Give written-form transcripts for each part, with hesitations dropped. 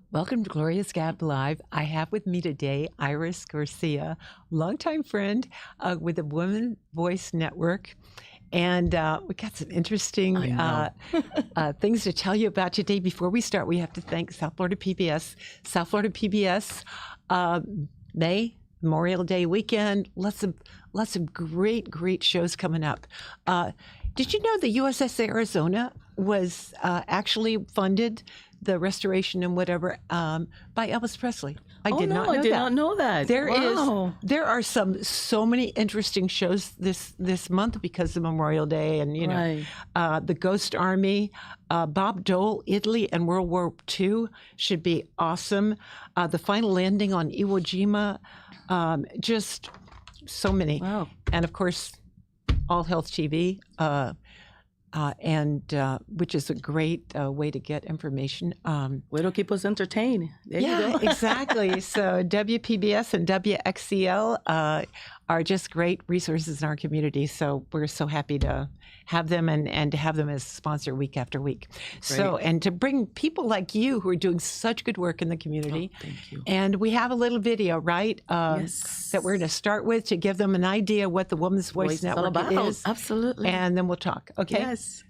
Welcome to Gloria's Gab Live. I have with me today Iris Garcia, longtime friend with the Women Voice Network. And we got some interesting things to tell you about today. Before we start, we have to thank South Florida PBS. South Florida PBS, May, Memorial Day weekend, lots of great shows coming up. Did you know the USS Arizona was actually funded, the restoration and whatever, by Elvis Presley? I did not know that. There are so many interesting shows this month because of Memorial Day, and the Ghost Army, Bob Dole, Italy, and World War II should be awesome. The Final Landing on Iwo Jima, just so many. Wow. And of course, All Health TV. Which is a great way to get information. Way to keep us entertained. There you go. Exactly. So WPBS and WXCL are just great resources in our community. So we're so happy to have them and to have them as a sponsor week after week. Great. So, and to bring people like you who are doing such good work in the community. Oh, thank you. And we have a little video, right? Yes. That we're going to start with to give them an idea what the Women's Voice Network is. Absolutely. And then we'll talk. Okay? Yes.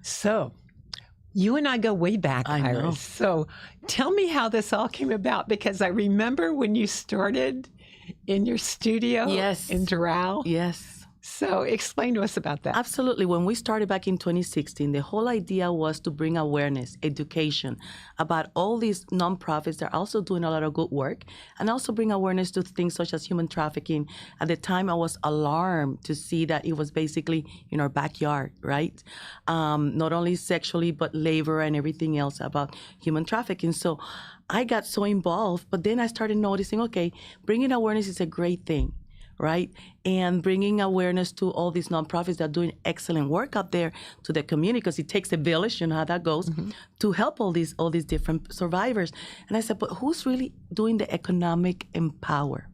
So, you and I go way back, I know. Iris. So, tell me how this all came about, because I remember when you started in your studio in Doral. Yes. So, explain to us about that. Absolutely. When we started back in 2016, the whole idea was to bring awareness, education about all these nonprofits that are also doing a lot of good work, and also bring awareness to things such as human trafficking. At the time, I was alarmed to see that it was basically in our backyard, right? Not only sexually, but labor and everything else about human trafficking. So I got so involved, but then I started noticing, okay, bringing awareness is a great thing, right? And bringing awareness to all these nonprofits that are doing excellent work out there to the community, because it takes a village, you know how that goes, to help all these different survivors. And I said, but who's really doing the economic empower?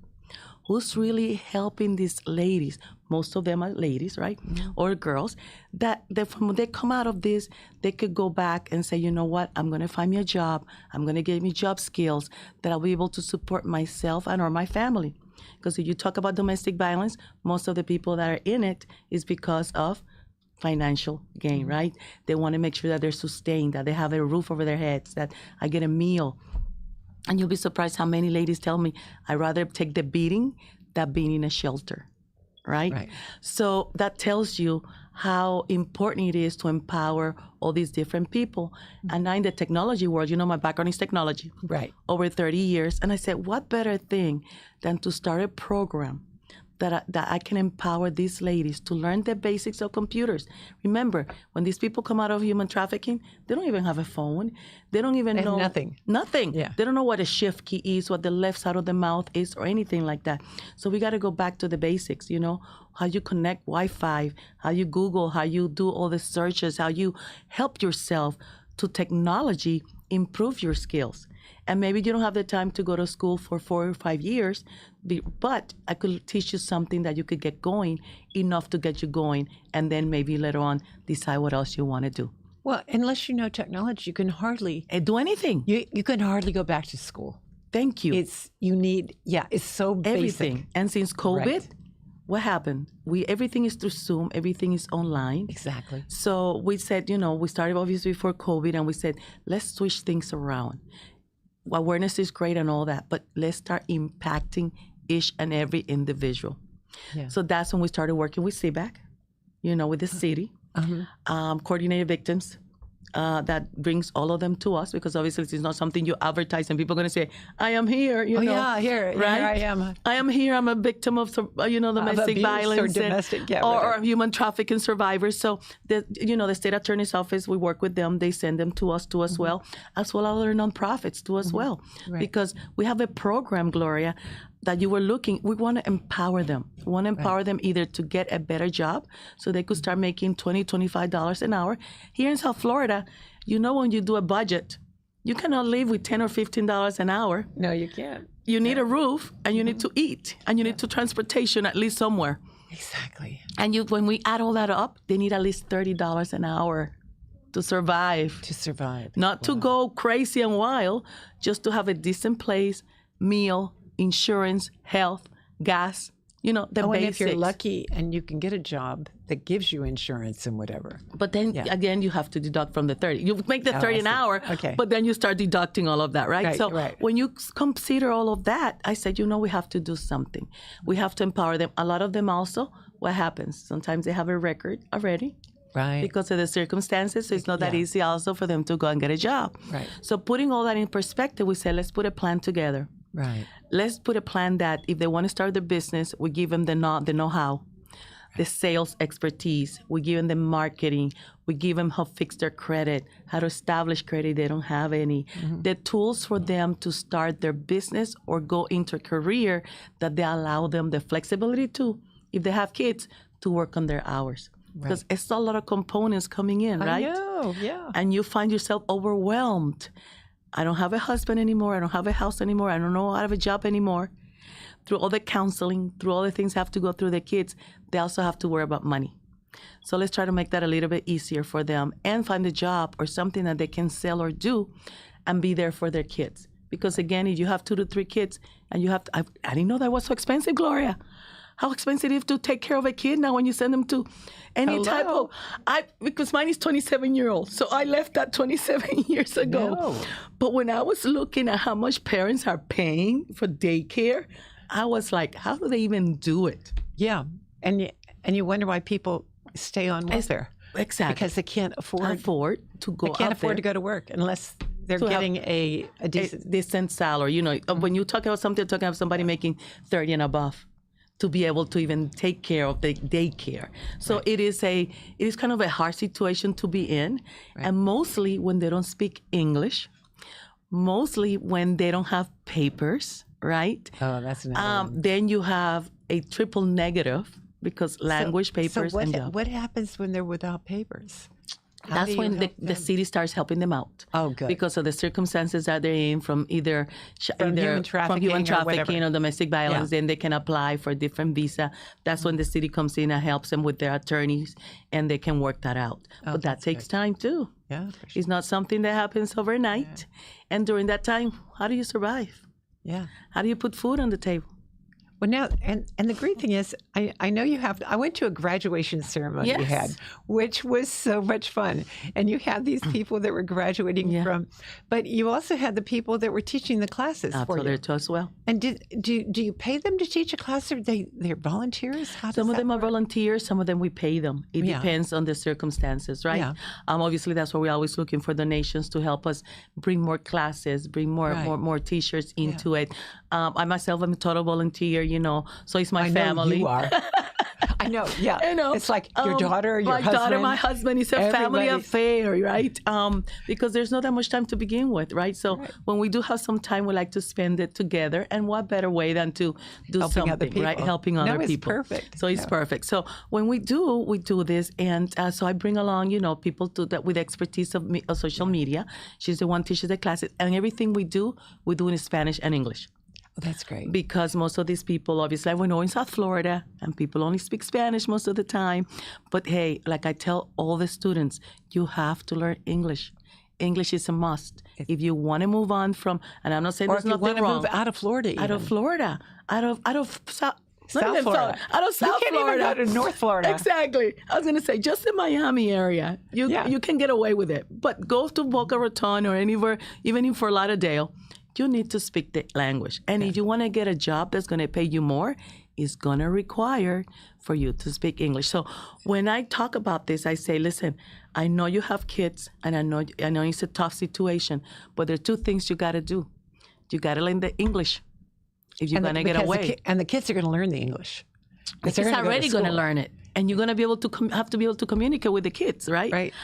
Who's really helping these ladies? Most of them are ladies, right? Or girls, that when they come out of this, they could go back and say, you know what, I'm going to find me a job. I'm going to get me job skills that I'll be able to support myself and or my family. Because if you talk about domestic violence, most of the people that are in it is because of financial gain, right? They want to make sure that they're sustained, that they have a roof over their heads, that I get a meal. And you'll be surprised how many ladies tell me, I'd rather take the beating than being in a shelter, right? So that tells you how important it is to empower all these different people. And now in the technology world, you know, my background is technology. Right. Over 30 years. And I said, what better thing than to start a program that I can empower these ladies to learn the basics of computers. Remember, when these people come out of human trafficking, they don't even have a phone. They don't even know nothing. Nothing. Yeah. They don't know what a shift key is, what the left side of the mouth is, or anything like that. So we got to go back to the basics, you know, how you connect Wi-Fi, how you Google, how you do all the searches, how you help yourself to technology improve your skills. And maybe you don't have the time to go to school for 4 or 5 years, but I could teach you something that you could get going, enough to get you going, and then maybe later on decide what else you want to do. Well, unless you know technology, you can hardly do anything. You can hardly go back to school. Thank you. It's so basic. Everything. And since COVID, what happened? Everything is through Zoom. Everything is online. Exactly. So we said, we started obviously before COVID, and we said, let's switch things around. Awareness is great and all that, but let's start impacting each and every individual. Yeah. So that's when we started working with CBAC, with the city, coordinated victims. That brings all of them to us, because obviously it's not something you advertise and people are going to say, I am here, here I am. I am here. I'm a victim of, domestic violence or domestic, or human trafficking survivors. So, the state attorney's office, we work with them. They send them to us as well as other nonprofits too as well. Right. Because we have a program, Gloria, that you were looking, we want to empower them. We want to empower them either to get a better job so they could start making $20, $25 an hour. Here in South Florida, when you do a budget, you cannot live with $10 or $15 an hour. No, you can't. You need a roof, and you need to eat, and you need to transportation at least somewhere. Exactly. And when we add all that up, they need at least $30 an hour to survive. Not to go crazy and wild, just to have a decent place, meal, insurance, health, gas, the basics. And if you're lucky and you can get a job that gives you insurance and whatever. But then again, you have to deduct from the 30. You make the 30 an hour, but then you start deducting all of that, right? When you consider all of that, I said, we have to do something. We have to empower them. A lot of them also, what happens? Sometimes they have a record already. Right. Because of the circumstances, so it's not that easy also for them to go and get a job. Right. So putting all that in perspective, we said, let's put a plan together. Right. Let's put a plan that if they want to start their business, we give them the know-how, the sales expertise. We give them the marketing. We give them how to fix their credit, how to establish credit they don't have any. The tools for them to start their business or go into a career that they allow them the flexibility to, if they have kids, to work on their hours. Because it's a lot of components coming in, right? I know, yeah. And you find yourself overwhelmed. I don't have a husband anymore. I don't have a house anymore. I don't know how to have a job anymore. Through all the counseling, through all the things they have to go through the kids, they also have to worry about money. So let's try to make that a little bit easier for them and find a job or something that they can sell or do and be there for their kids. Because again, if you have 2 to 3 kids and you have to, I didn't know that was so expensive, Gloria. How expensive it is to take care of a kid now when you send them to any type of, because mine is 27-year-old. So I left that 27 years ago. No. But when I was looking at how much parents are paying for daycare, I was like, how do they even do it? Yeah. And you wonder why people stay on welfare. Exactly. Because they can't afford to go. They can't afford to go to work unless they're getting a decent salary. When you talk about something, talking about somebody making 30 and above, to be able to even take care of the daycare. So it is kind of a hard situation to be in. And mostly when they don't speak English, mostly when they don't have papers, right? Oh, that's another one. Then you have a triple negative because language, papers, and job. What happens when they're without papers? That's when the city starts helping them out. Oh, good. Because of the circumstances that they're in from either human trafficking or domestic violence, then they can apply for a different visa. That's when the city comes in and helps them with their attorneys, and they can work that out. But that takes time too. Yeah, for sure. It's not something that happens overnight. Yeah. And during that time, how do you survive? Yeah. How do you put food on the table? Well, now, and the great thing is, I know you have, I went to a graduation ceremony you had, which was so much fun. And you had these people that were graduating from, but you also had the people that were teaching the classes for you. There too as well. And do you pay them to teach a class, or they're volunteers? Some of them are volunteers, some of them we pay them. It depends on the circumstances, right? Yeah. Obviously, that's why we're always looking for donations to help us bring more classes, bring more teachers into it. I myself am a total volunteer, so it's my family. Know you are. I know. Yeah. You know, it's like your daughter, your my husband. daughter, my husband. It's a family everybody. affair, right? Because there's not that much time to begin with, right? So when we do have some time, we like to spend it together. And what better way than to do Helping other something, people. right? Helping other it's people. perfect. So it's perfect. So when we do this, and so I bring along, people with expertise of social media. She's the one teaches the classes, and everything we do in Spanish and English. Oh, that's great. Because most of these people, obviously, we know in South Florida, and people only speak Spanish most of the time. But hey, like I tell all the students, you have to learn English. English is a must. If you want to move on from, and I'm not saying there's nothing wrong. Or if you want to move out of Florida, even. Out of Florida, out of South. South Florida. Out of South you can't Florida. even go to North Florida. Exactly. I was going to say, just in Miami area, you can get away with it. But go to Boca Raton or anywhere, even in Fort Lauderdale, you need to speak the language. And if you want to get a job that's going to pay you more, it's going to require for you to speak English. So when I talk about this, I say, listen, I know you have kids, and I know it's a tough situation, but there are two things you got to do. You got to learn the English if you're going to get away. And the kids are going to learn the English. The kids are already going to learn it. And you're going to be able to have to be able to communicate with the kids, right? Right.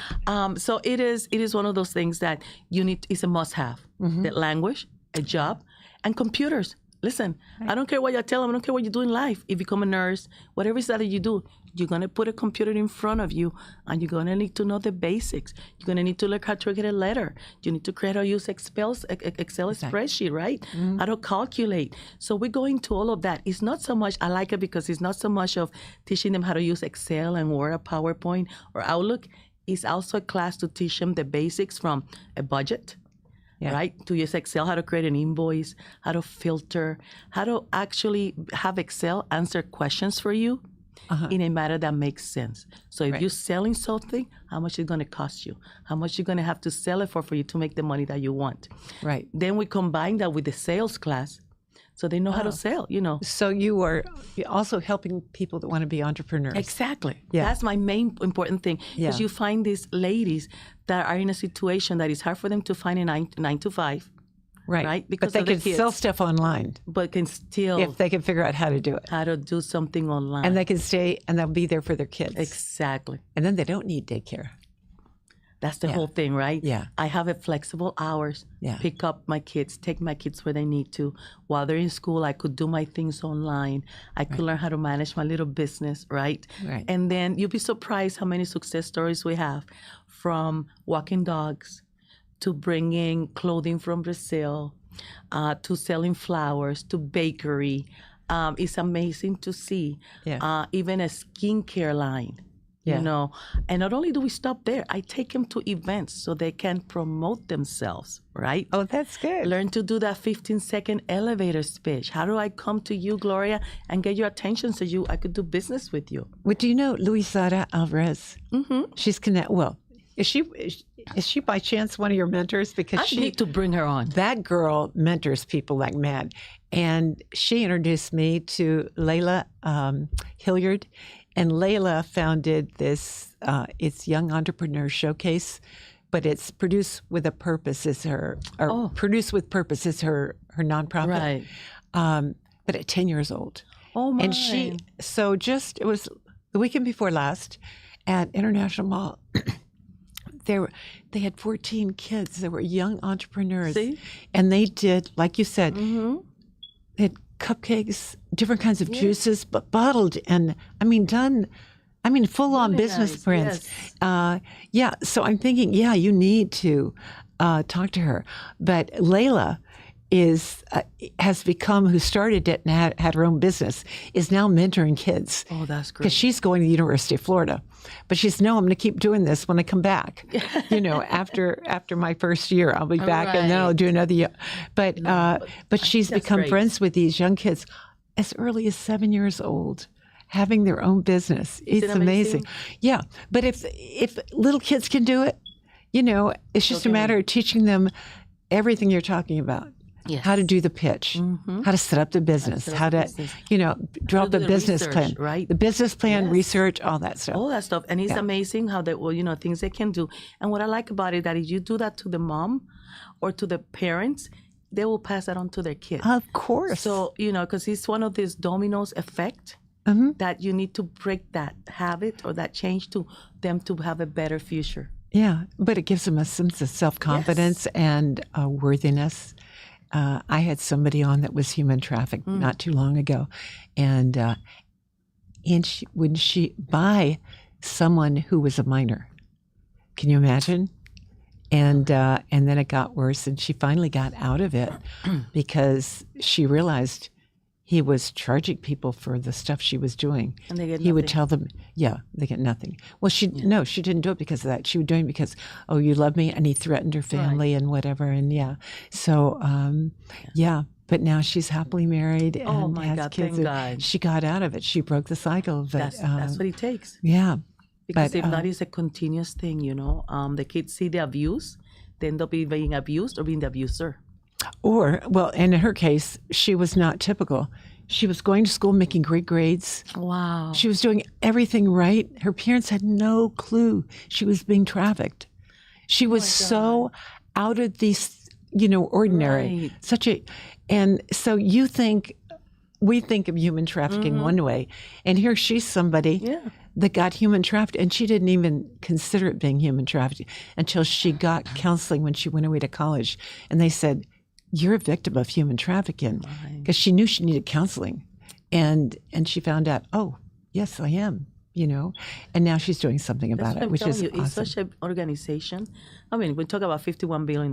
So it is one of those things that you need. It's a must-have. The language, a job, and computers. Listen, I don't care what you tell them. I don't care what you do in life. If you become a nurse, whatever it is that you do, you're going to put a computer in front of you, and you're going to need to know the basics. You're going to need to learn how to get a letter. You need to create or use Excel spreadsheet, right? How to calculate. So we go into all of that. It's not so much, I like it because it's not so much of teaching them how to use Excel and Word or PowerPoint or Outlook. It's also a class to teach them the basics from a budget. Yeah. Right? To use Excel, how to create an invoice, how to filter, how to actually have Excel answer questions for you in a manner that makes sense. So if you're selling something, how much is it going to cost you? How much you're going to have to sell it for you to make the money that you want? Right. Then we combine that with the sales class. So they know how to sell, So you are also helping people that want to be entrepreneurs. Exactly. Yeah. That's my main important thing. Because you find these ladies that are in a situation that it's hard for them to find a 9 to 5. Right. Because but they can sell stuff online. But can still. If they can figure out how to do it. How to do something online. And they can stay and they'll be there for their kids. Exactly. And then they don't need daycare. That's the whole thing, right? Yeah. I have a flexible hours. Yeah. Pick up my kids, take my kids where they need to. While they're in school, I could do my things online. I could learn how to manage my little business, right? Right. And then you'll be surprised how many success stories we have, from walking dogs to bringing clothing from Brazil, to selling flowers, to bakery. It's amazing to see. Yeah. Even a skincare line. Yeah. And not only do we stop there, I take them to events so they can promote themselves, right? Oh, that's good. Learn to do that 15-second elevator speech. How do I come to you, Gloria, and get your attention so I could do business with you? Well, do you know Luisada Alvarez? Mm-hmm. She's Well, is she by chance one of your mentors? Because I need to bring her on. That girl mentors people like mad. And she introduced me to Layla Hilliard. And Layla founded this, it's Young Entrepreneur Showcase, but it's Produce with a Purpose is Produce with Purpose is her nonprofit. Right. But at 10 years old. Oh my. And it was the weekend before last at International Mall. They had 14 kids. They were young entrepreneurs. See? And they did, like you said, they had cupcakes, different kinds of juices, but bottled and done. Full-on really business plans. Yes. So I'm thinking, you need to talk to her. But Layla has become, who started it and had her own business, is now mentoring kids. Oh, that's great. Because she's going to the University of Florida. But she's, I'm going to keep doing this when I come back. After my first year, I'll be back and then I'll do another year. But she's become friends with these young kids as early as 7 years old, having their own business. It's amazing. Yeah. But if little kids can do it, it's just a matter of teaching them everything you're talking about. Yes. How to do the pitch, how to set up the business, how to draw the business plan, right? The business plan, research, all that stuff. All that stuff. And it's amazing how things they can do. And what I like about it, that if you do that to the mom or to the parents, they will pass that on to their kids. Of course. So, because it's one of these dominoes effect. that you need to break that habit or that change to them to have a better future. Yeah, but it gives them a sense of self-confidence and worthiness. I had somebody on that was human trafficked not too long ago, and when she by someone who was a minor. Can you imagine? And then it got worse, and she finally got out of it because she realized he was charging people for the stuff she was doing. And they get He would tell them, yeah, they get nothing. Well, she didn't do it because of that. She was doing it because, oh, you love me, and he threatened her family and whatever, and so But now she's happily married and has God, kids. thank God. She got out of it. She broke the cycle. But, that's what it takes. Yeah. Because if not, it's a continuous thing, The kids see the abuse, then they'll be being abused or being the abuser. Or, well, and in her case, she was not typical. She was going to school, making great grades. Wow. She was doing everything right. Her parents had no clue she was being trafficked. She was so out of these, ordinary. Right. And so we think of human trafficking one way, and here she's somebody that got human trafficked, and she didn't even consider it being human trafficking until she got counseling when she went away to college, and they said, "You're a victim of human trafficking," because she knew she needed counseling, and she found out, oh, yes, I am, and now she's doing something about it, which is awesome. It's such an organization. I mean, we talk about $51 billion,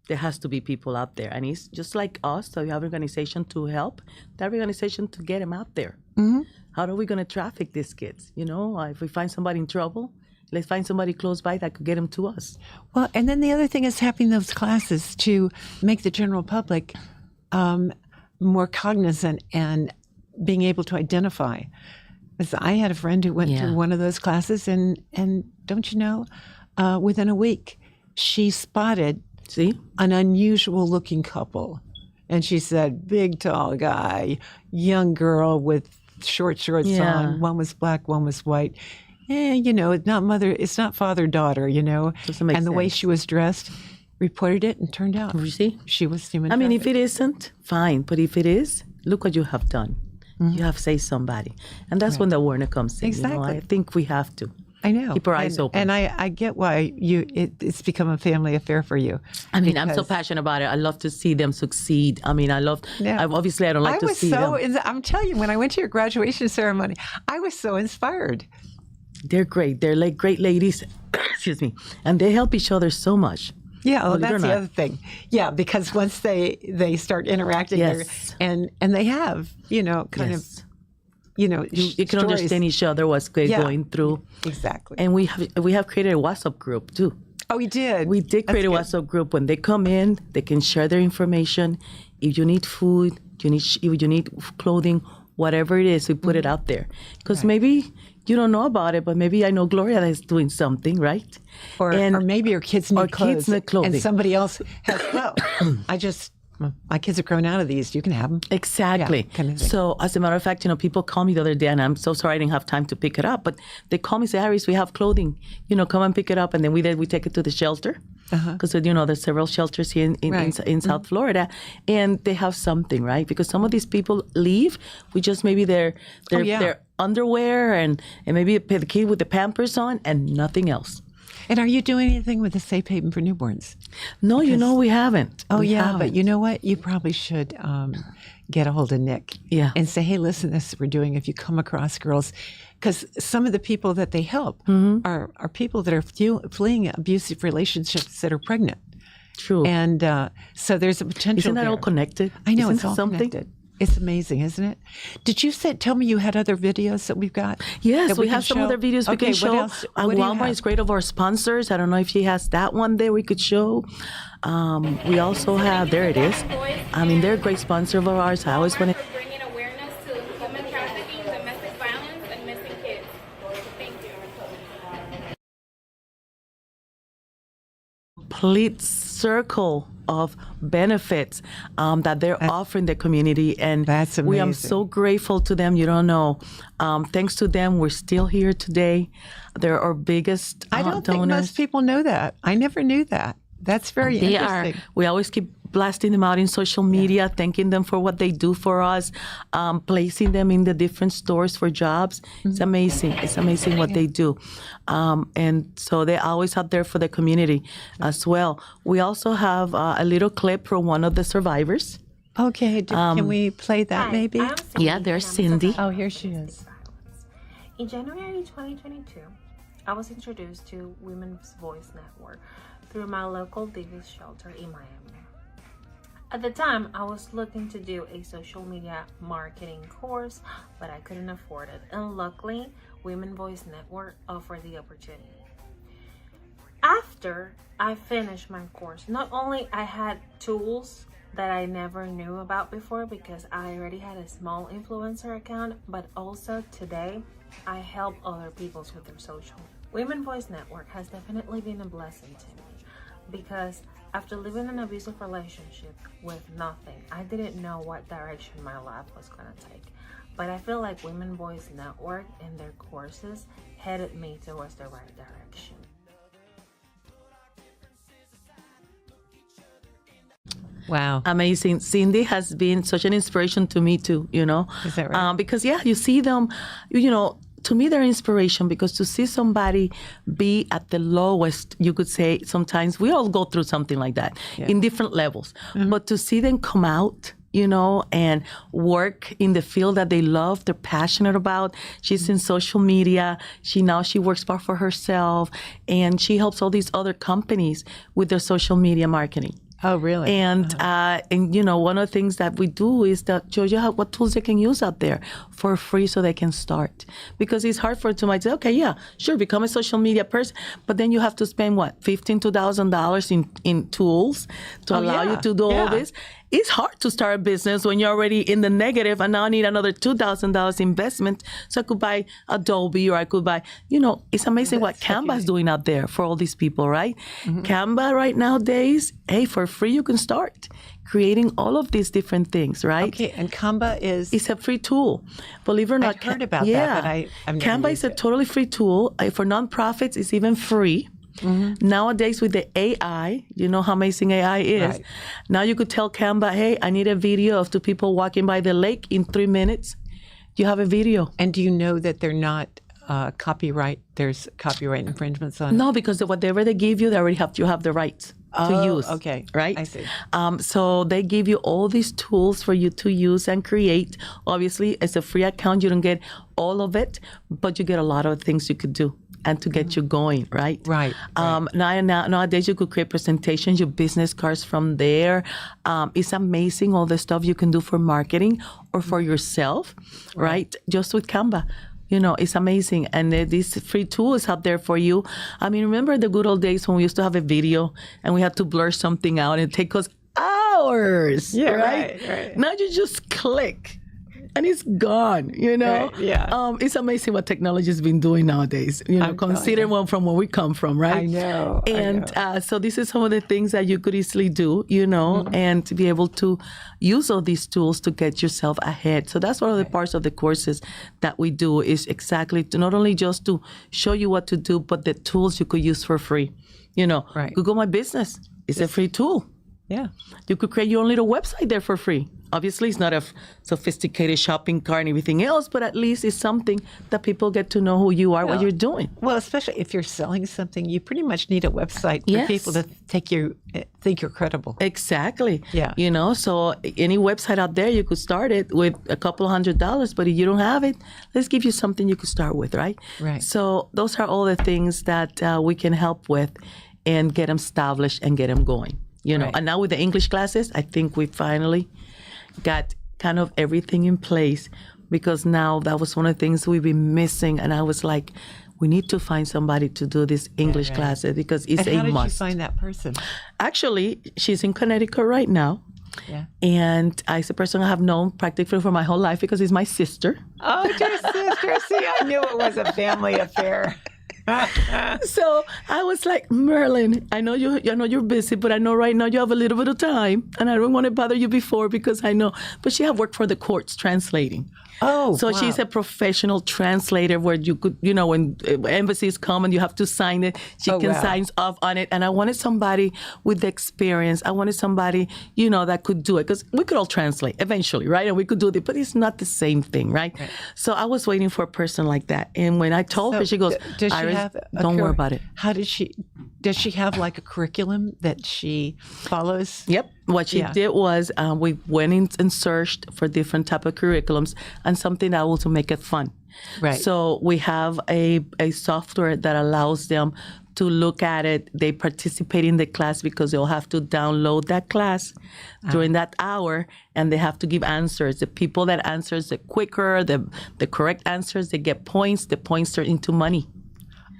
there has to be people out there, and it's just like us. So you have an organization to help that organization to get them out there. Mm-hmm. How are we going to traffic these kids? If we find somebody in trouble, let's find somebody close by that could get them to us. Well, and then the other thing is having those classes to make the general public more cognizant and being able to identify. Because I had a friend who went to one of those classes, and don't you know, within a week, she spotted an unusual looking couple. And she said, big, tall guy, young girl with shorts on. One was black, one was white. It's not father-daughter, and the way she was dressed, reported it, and turned out she was human trafficked. If it isn't, fine. But if it is, look what you have done. Mm-hmm. You have saved somebody. And that's when the awareness comes in. Exactly. I think we have to. I know. Keep our eyes open. And I get why it's become a family affair for you. I'm so passionate about it. I love to see them succeed. I don't like to see them. I'm telling you, when I went to your graduation ceremony, I was so inspired. They're great. They're like great ladies. Excuse me. And they help each other so much. Yeah, well, that's the other thing. Yeah, because once they start interacting, and they have, kind of, you can understand each other, what's going through. Exactly. And we have created a WhatsApp group too. Oh, we did. We did create a WhatsApp group. When they come in, they can share their information. If you need food, if you need clothing, whatever it is, we put it out there. Because maybe you don't know about it, but maybe I know Gloria is doing something, right? Or maybe your kids need clothes. And somebody else has, my kids are grown out of these. You can have them. Exactly. Yeah, kind of thing. So as a matter of fact, people call me the other day, and I'm so sorry I didn't have time to pick it up, but they call me and say, Iris, we have clothing. Come and pick it up. And then we take it to the shelter. Because, there's several shelters here in South Florida, and they have something, right? Because some of these people leave with just maybe their underwear and maybe the kid with the Pampers on and nothing else. And are you doing anything with the Safe Haven for Newborns? No, we haven't. Oh, but you know what? You probably should get a hold of Nick and say, hey, listen, this is what we're doing. If you come across girls, because some of the people that they help are people that are fleeing abusive relationships that are pregnant. True. And so there's a potential Isn't that all connected? I know, it's all something? connected. It's amazing, isn't it? Did you tell me you had other videos that we've got? Yes, we have some other videos we can show. What else? Walmart is great of our sponsors. I don't know if she has that one there we could show. We also have, there it is. They're a great sponsor of ours. I always want to bringing awareness to human trafficking, domestic violence, and missing kids. Thank you. Complete circle of benefits that they're offering the community, and that's amazing. We am so grateful to them. You don't know. Thanks to them, we're still here today. They're our biggest I don't donors. think most people know that. I never knew that. That's very interesting. We always keep blasting them out in social media, thanking them for what they do for us, placing them in the different stores for jobs. It's amazing. It's amazing what they do. And so they're always out there for the community as well. We also have a little clip from one of the survivors. Okay, can we play that Hi, maybe? I'm Cindy, Yeah, there's and I'm a Cindy. survivor Oh, here she of is. domestic violence. In January 2022, I was introduced to Women's Voice Network through my local Davis shelter in Miami. At the time, I was looking to do a social media marketing course, but I couldn't afford it. And luckily, Women's Voice Network offered the opportunity. After I finished my course, not only I had tools that I never knew about before because I already had a small influencer account, but also today I help other people with their social. Women's Voice Network has definitely been a blessing to me because after living an abusive relationship with nothing, I didn't know what direction my life was going to take. But I feel like Women's Voice Network and their courses headed me towards the right direction. Wow. Amazing. Cindy has been such an inspiration to me too, you know. Is that right? Because you see them, you know, to me they're inspiration because to see somebody be at the lowest, you could say sometimes we all go through something like that in different levels. But to see them come out, you know, and work in the field that they love, they're passionate about. She's in social media. She works part for herself and she helps all these other companies with their social media marketing. Oh, really? And you know, one of the things that we do is that show you what tools they can use out there for free so they can start. Because it's hard for them to say, okay, yeah, sure, become a social media person, but then you have to spend what, $15,000 to $1,000 in tools to allow you to do all this. It's hard to start a business when you're already in the negative and now I need another $2,000 investment so I could buy Adobe or I could buy, you know, it's amazing what Canva is doing out there for all these people, right? Canva right nowadays, hey, for free you can start creating all of these different things, right? Okay, and Canva is... It's a free tool. Believe it or not. I've heard about that, but I've never Canva used is a totally free tool. For nonprofits, it's even free. Nowadays with the AI, you know how amazing AI is. Right. Now you could tell Canva, hey, I need a video of two people walking by the lake in 3 minutes. You have a video. And do you know that they're not there's copyright infringements on it? No, because whatever they give you, they already you have the rights to use. Okay. Right? I see. So they give you all these tools for you to use and create. Obviously, it's a free account. You don't get all of it, but you get a lot of things you could do and to get you going, right? Right. Nowadays, you could create presentations, your business cards from there. It's amazing all the stuff you can do for marketing or for yourself, right? Just with Canva. You know, it's amazing. And this free tool is out there for you. I mean, remember the good old days when we used to have a video and we had to blur something out and it take us hours, Yeah, right? right. Now you just click and it's gone, you know? Right, yeah. It's amazing what technology has been doing nowadays, you know, I'm telling consider one from where we come from, right? I know. And so this is some of the things that you could easily do, you know, and to be able to use all these tools to get yourself ahead. So that's one of the parts of the courses that we do is exactly to not only just to show you what to do, but the tools you could use for free. You know, Google My Business is a free tool. Yeah. You could create your own little website there for free. Obviously, it's not a sophisticated shopping cart and everything else, but at least it's something that people get to know who you are, what you're doing. Well, especially if you're selling something, you pretty much need a website for people to think you're credible. Exactly. Yeah. You know, so any website out there, you could start it with a couple $100, but if you don't have it, let's give you something you could start with, right? Right. So those are all the things that we can help with and get them established and get them going. You know, and now with the English classes, I think we finally got kind of everything in place because now that was one of the things we've been missing. And I was like, we need to find somebody to do this English classes because it's a must. How did you find that person? Actually, she's in Connecticut right now. Yeah. And it's a person I have known practically for my whole life because it's my sister. Oh, dear sister. See, I knew it was a family affair. So I was like, Merlin, I know you're busy, but I know right now you have a little bit of time, and I don't want to bother you before because I know. But she had worked for the courts translating. Oh, so wow. she's a professional translator where you could, when embassies come and you have to sign it, she can sign off on it. And I wanted somebody with the experience. I wanted somebody, that could do it because we could all translate eventually, right? And we could do it, but it's not the same thing, right? So I was waiting for a person like that. And when I told her, she goes, Iris, don't worry about it. Does she have like a curriculum that she follows? Yep. What she did was we went in and searched for different type of curriculums and something that will to make it fun. Right. So we have a software that allows them to look at it. They participate in the class because they'll have to download that class during that hour, and they have to give answers. The people that answers the quicker, the correct answers, they get points. The points turn into money.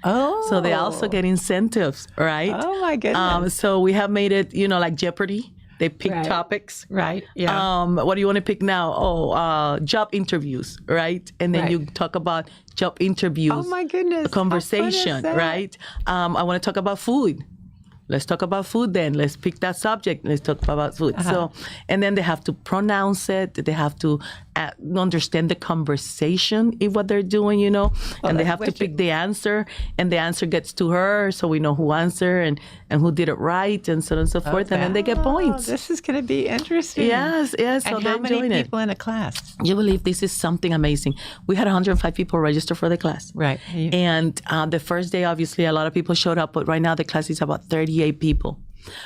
Oh. So they also get incentives, right? Oh, my goodness. So we have made it, like Jeopardy. They pick topics. Right. Yeah. What do you want to pick now? Oh, job interviews, right? And then you talk about job interviews. Oh, my goodness. Conversation, right? I want to talk about food. Let's talk about food then. Let's pick that subject. Let's talk about food. So, and then they have to pronounce it. They have to understand the conversation in what they're doing, and they have to pick the answer, and the answer gets to her, so we know who answered and who did it right, and so on and so forth, and then they get points. This is going to be interesting. Yes. So and how many people in a class? You believe this is something amazing. We had 105 people register for the class. Right. And the first day, obviously, a lot of people showed up, but right now the class is about 38 people,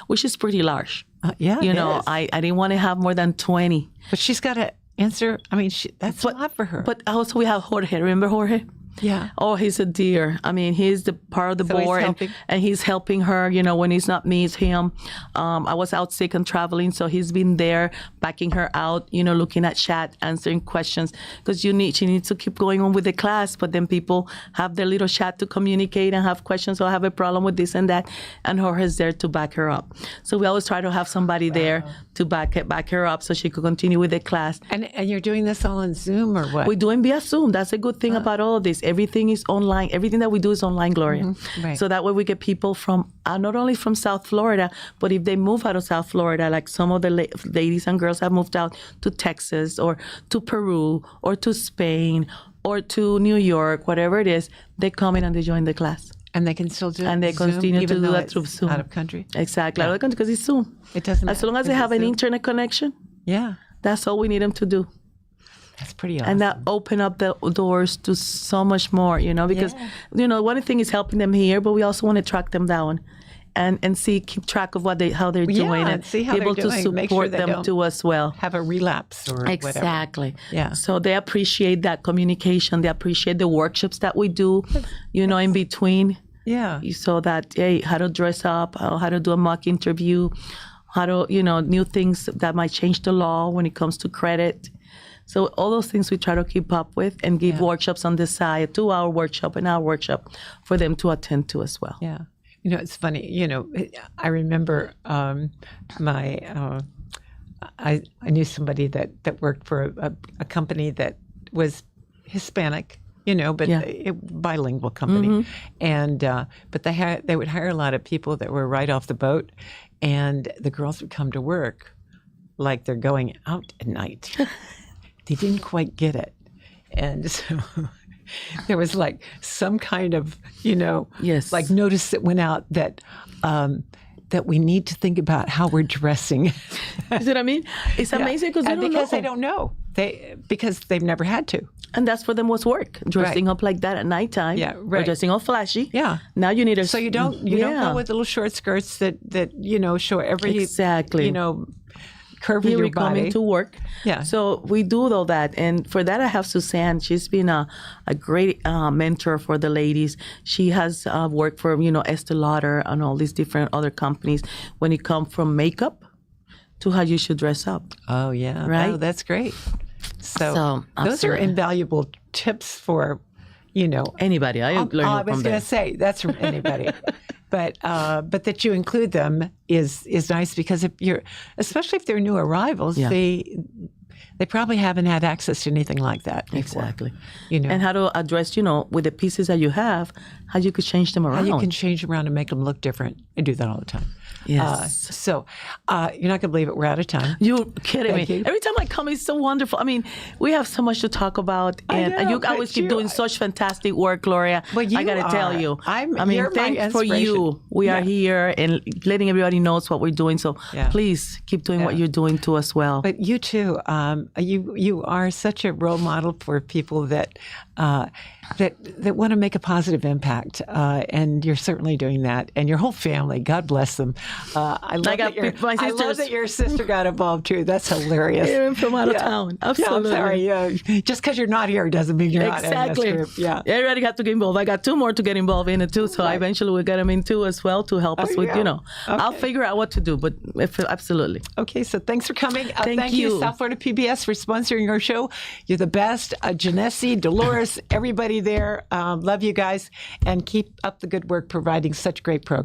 which is pretty large. Yeah, I didn't want to have more than 20. But she's got to answer. I mean, that's a lot for her. But also we have Jorge. Remember Jorge? Yeah. Oh, he's a dear. I mean, he's the part of the board, and he's helping her. When it's not me, it's him. I was out sick and traveling, so he's been there backing her out. Looking at chat, answering questions because she needs to keep going on with the class. But then people have their little chat to communicate and have questions or have a problem with this and that, and Jorge's there to back her up. So we always try to have somebody there to back her up so she could continue with the class. And you're doing this all on Zoom or what? We're doing via Zoom. That's a good thing about all of this. Everything is online. Everything that we do is online, Gloria. Mm-hmm. Right. So that way we get people from not only from South Florida, but if they move out of South Florida, like some of the ladies and girls have moved out to Texas or to Peru or to Spain or to New York, whatever it is, they come in and they join the class. And they can still do it. And they Zoom, continue to even do though that through Zoom. Out of country. Exactly. Out of country because it's Zoom. It doesn't matter. As long as they have an internet connection. Yeah. That's all we need them to do. That's pretty awesome. And that open up the doors to so much more, because, one thing is helping them here, but we also want to track them down and keep track of how they're doing and see how be they're able to doing. support Make sure they them don't too as well. Have a relapse or Exactly. whatever. Yeah. So they appreciate that communication. They appreciate the workshops that we do, in between. Yeah. So that, how to dress up, how to do a mock interview, how to, new things that might change the law when it comes to credit. So all those things we try to keep up with and give workshops on the side, a 2-hour workshop, an hour workshop for them to attend to as well. Yeah. It's funny, I remember I knew somebody that worked for a company that was Hispanic, but a bilingual company. Mm-hmm. And but they would hire a lot of people that were right off the boat, and the girls would come to work like they're going out at night. They didn't quite get it. And so there was like some kind of, like notice that went out that that we need to think about how we're dressing. You see what I mean? It's amazing because they don't know. Because they've never had to. And that's for them was work. Dressing up like that at nighttime. Yeah, right. Or dressing all flashy. Yeah. Now you need So you don't go with little short skirts that show every curve of your body. Coming to work. Yeah. So we do all that. And for that, I have Suzanne. She's been a great mentor for the ladies. She has worked for, Estee Lauder and all these different other companies when it comes from makeup to how you should dress up. Oh, yeah. Right? Oh, that's great. So those are absolutely. invaluable tips for, anybody. I was going to say that's from anybody. But that you include them is nice because especially if they're new arrivals, They probably haven't had access to anything like that before. Exactly. You know, And how to address, with the pieces that you have, how you could change them how around. you can change them around and make them look different. I do that all the time. Yes. So you're not going to believe it. We're out of time. You're kidding me. Thank you. Every time I come, it's so wonderful. I mean, we have so much to talk about, and know, you but always keep you- doing such fantastic work, Gloria. Well, you I got to tell are. you. You're my thanks for inspiration. you. We are here and letting everybody knows what we're doing. So Yeah. please keep doing what Yeah. you're doing to us well. But you too, you are such a role model for people that that want to make a positive impact, and you're certainly doing that. And your whole family, God bless them. I love, my I love sisters. that your sister got involved too. That's hilarious. Even from out of town. Absolutely. Yeah, I'm sorry. Yeah. Just because you're not here doesn't mean you're Exactly. not in this group. Yeah. Everybody got to get involved. I got 2 more to get involved in it too. So I eventually will get them in too as well to help us with, yeah. I'll Okay. figure out what to do. But absolutely. Okay, so thanks for coming. Thank you, you. South Florida PBS, for sponsoring our show. You're the best. Janesse, Dolores, everybody there. Love you guys, and keep up the good work providing such great programs.